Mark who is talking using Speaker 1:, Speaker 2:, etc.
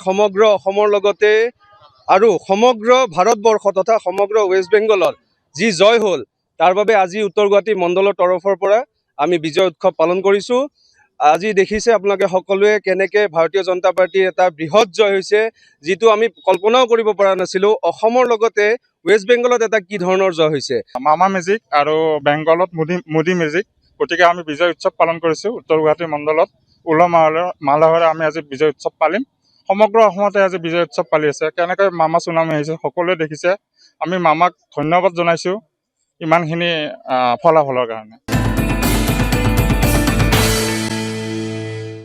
Speaker 1: সমগ্ৰ অসমৰ লগতে আৰু সমগ্ৰ ভাৰতবৰ্ষ তথা সমগ্ৰ ৱেষ্ট বেংগলত যি জয় হ'ল তাৰ বাবে আজি উত্তৰ গুৱাহাটী মণ্ডলৰ তৰফৰ পৰা আমি বিজয় উৎসৱ পালন কৰিছোঁ। আজি দেখিছে আপোনালোকে সকলোৱে কেনেকৈ ভাৰতীয় জনতা পাৰ্টীৰ এটা বৃহৎ জয় হৈছে, যিটো আমি কল্পনাও কৰিব পৰা নাছিলোঁ। অসমৰ লগতে ৱেষ্ট বেংগলত এটা কি ধৰণৰ জয় হৈছে।
Speaker 2: মামা মেজিক আৰু বেংগলত মোদী মেজিক, গতিকে আমি বিজয় উৎসৱ পালন কৰিছোঁ। উত্তৰ গুৱাহাটী মণ্ডলত উলহ মালহেৰে আমি আজি বিজয় উৎসৱ পালিম। সমগ্ৰ অসমতে আজি বিজয় উৎসৱ পালি আছে। কেনেকৈ মামা চুনামি আহিছে সকলোৱে দেখিছে। আমি মামাক ধন্যবাদ জনাইছোঁ ইমানখিনি ফলাফলৰ কাৰণে।